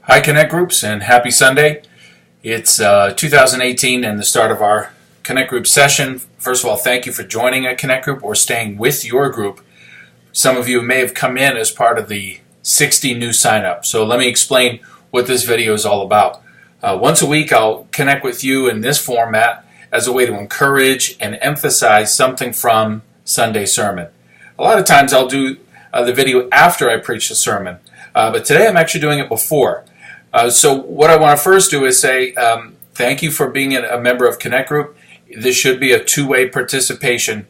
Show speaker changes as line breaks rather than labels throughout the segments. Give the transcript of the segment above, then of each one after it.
Hi Connect Groups and happy Sunday. It's 2018 and the start of our Connect Group session. First of all, thank you for joining a Connect Group or staying with your group. Some of you may have come in as part of the 60 new sign-up. So let me explain what this video is all about. Once a week I'll connect with you in this format as a way to encourage and emphasize something from Sunday sermon. A lot of times I'll do the video after I preach the sermon, but today I'm actually doing it before. So what I want to first do is say thank you for being a member of Connect Group. This should be a two-way participation,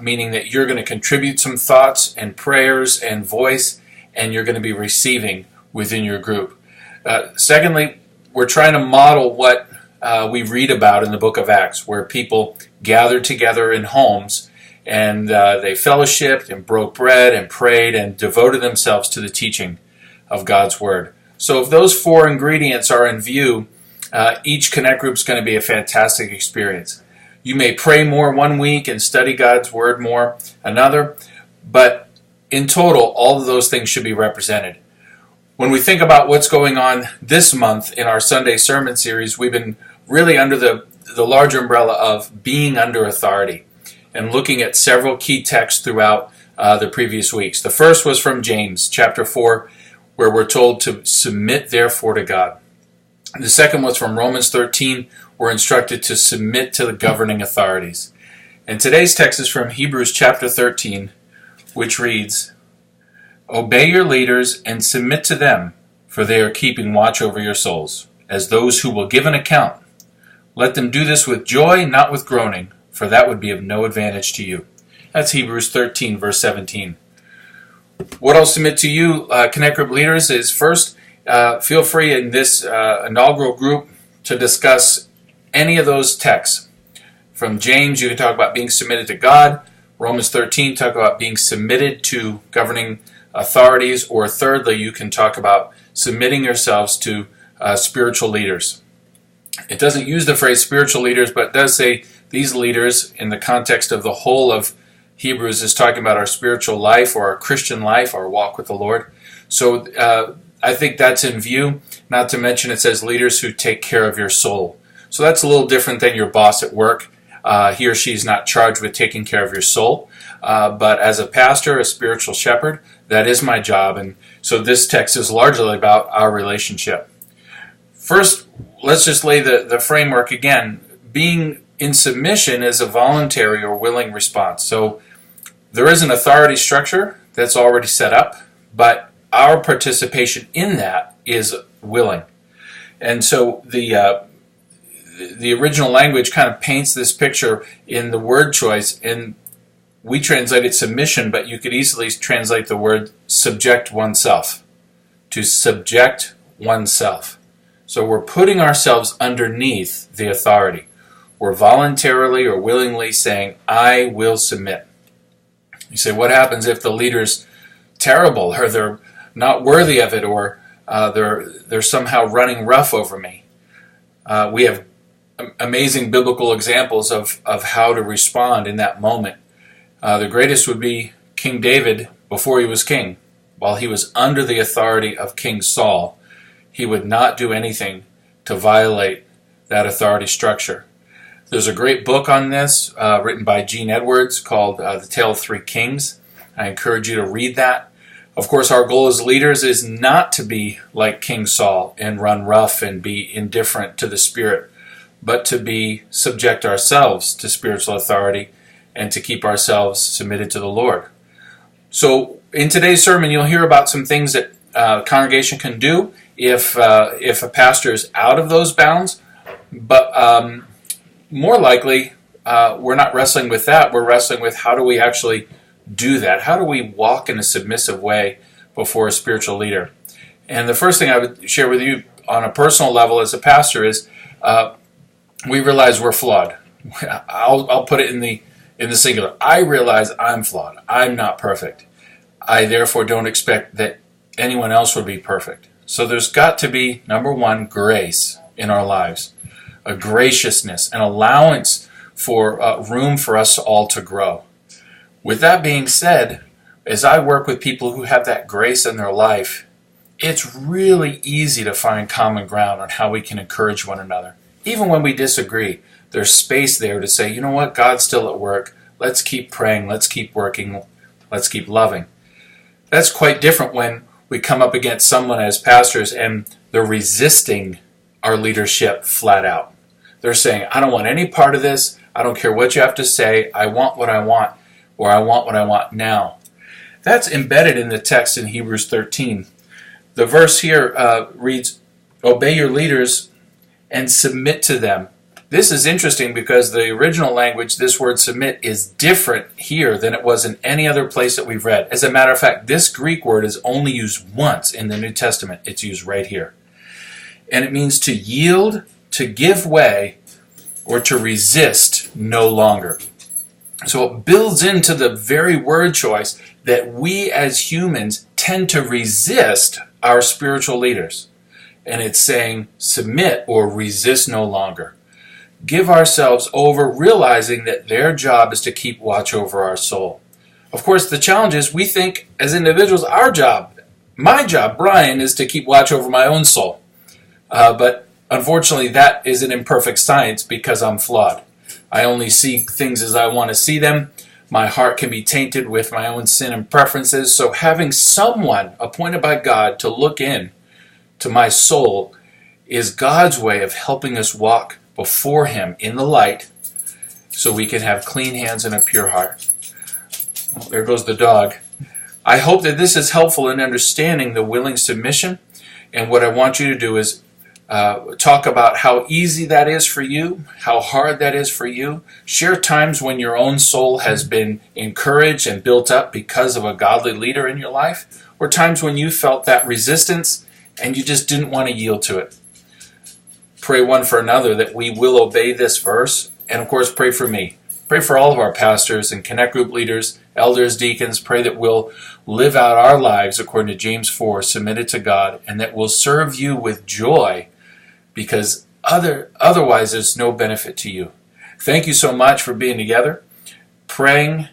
meaning that you're going to contribute some thoughts and prayers and voice, and you're going to be receiving within your group. Secondly, we're trying to model what we read about in the book of Acts, where people gathered together in homes and they fellowshiped and broke bread and prayed and devoted themselves to the teaching of God's Word. So if those four ingredients are in view, each Connect Group is going to be a fantastic experience. You may pray more one week and study God's Word more another, but in total, all of those things should be represented. When we think about what's going on this month in our Sunday sermon series, we've been really under the larger umbrella of being under authority and looking at several key texts throughout the previous weeks. The first was from James chapter 4, where we're told to submit therefore to God. The second was from Romans 13, we're instructed to submit to the governing authorities. And today's text is from Hebrews chapter 13, which reads, "Obey your leaders and submit to them, for they are keeping watch over your souls, as those who will give an account. Let them do this with joy, not with groaning, for that would be of no advantage to you." That's Hebrews 13, verse 17. What I'll submit to you, Connect Group leaders, is first, feel free in this inaugural group to discuss any of those texts. From James, you can talk about being submitted to God. Romans 13, talk about being submitted to governing authorities. Or thirdly, you can talk about submitting yourselves to spiritual leaders. It doesn't use the phrase spiritual leaders, but it does say these leaders in the context of the whole of Hebrews is talking about our spiritual life or our Christian life, our walk with the Lord. So I think that's in view. Not to mention it says leaders who take care of your soul. So that's a little different than your boss at work. He or she is not charged with taking care of your soul. But as a pastor, a spiritual shepherd, that is my job. And so this text is largely about our relationship. First, let's just lay the framework again. Being in submission is a voluntary or willing response. So there is an authority structure that's already set up, but our participation in that is willing. And so the original language kind of paints this picture in the word choice, and we translated submission, but you could easily translate the word subject oneself, to subject oneself. So we're putting ourselves underneath the authority. We're voluntarily or willingly saying, I will submit. You say, what happens if the leader's terrible, or they're not worthy of it, or they're somehow running rough over me? We have amazing biblical examples of how to respond in that moment. The greatest would be King David before he was king. While he was under the authority of King Saul, he would not do anything to violate that authority structure. There's a great book on this written by Gene Edwards called The Tale of Three Kings. I encourage you to read that. Of course, our goal as leaders is not to be like King Saul and run rough and be indifferent to the Spirit, but to subject ourselves to spiritual authority and to keep ourselves submitted to the Lord. So in today's sermon, you'll hear about some things that a congregation can do if a pastor is out of those bounds, but more likely, we're not wrestling with that. We're wrestling with how do we actually do that? How do we walk in a submissive way before a spiritual leader? And the first thing I would share with you on a personal level as a pastor is we realize we're flawed. I'll put it in the singular. I realize I'm flawed. I'm not perfect. I therefore don't expect that anyone else would be perfect. So there's got to be, number one, grace in our lives. A graciousness, an allowance for room for us all to grow. With that being said, as I work with people who have that grace in their life, it's really easy to find common ground on how we can encourage one another. Even when we disagree, there's space there to say, you know what, God's still at work. Let's keep praying. Let's keep working. Let's keep loving. That's quite different when we come up against someone as pastors and they're resisting our leadership flat out. They're saying, I don't want any part of this. I don't care what you have to say. I want what I want, or I want what I want now. That's embedded in the text in Hebrews 13. The verse here reads, obey your leaders and submit to them. This is interesting because the original language, this word submit, is different here than it was in any other place that we've read. As a matter of fact, this Greek word is only used once in the New Testament. It's used right here. And it means to yield, to give way, or to resist no longer. So it builds into the very word choice that we as humans tend to resist our spiritual leaders. And it's saying submit or resist no longer. Give ourselves over, realizing that their job is to keep watch over our soul. Of course, the challenge is we think as individuals, our job, my job, Brian, is to keep watch over my own soul. But unfortunately, that is an imperfect science because I'm flawed. I only see things as I want to see them. My heart can be tainted with my own sin and preferences. So having someone appointed by God to look in to my soul is God's way of helping us walk before Him in the light so we can have clean hands and a pure heart. Well, there goes the dog. I hope that this is helpful in understanding the willing submission. And what I want you to do is talk about how easy that is for you, how hard that is for you. Share times when your own soul has been encouraged and built up because of a godly leader in your life, or times when you felt that resistance and you just didn't want to yield to it. Pray one for another that we will obey this verse, and of course pray for me. Pray for all of our pastors and Connect Group leaders, elders, deacons. Pray that we'll live out our lives according to James 4, submitted to God, and that we'll serve you with joy, because otherwise there's no benefit to you. Thank you so much for being together, praying,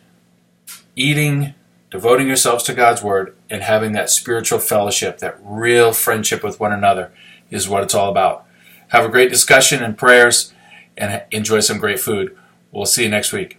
eating, devoting yourselves to God's Word, and having that spiritual fellowship, that real friendship with one another is what it's all about. Have a great discussion and prayers, and enjoy some great food. We'll see you next week.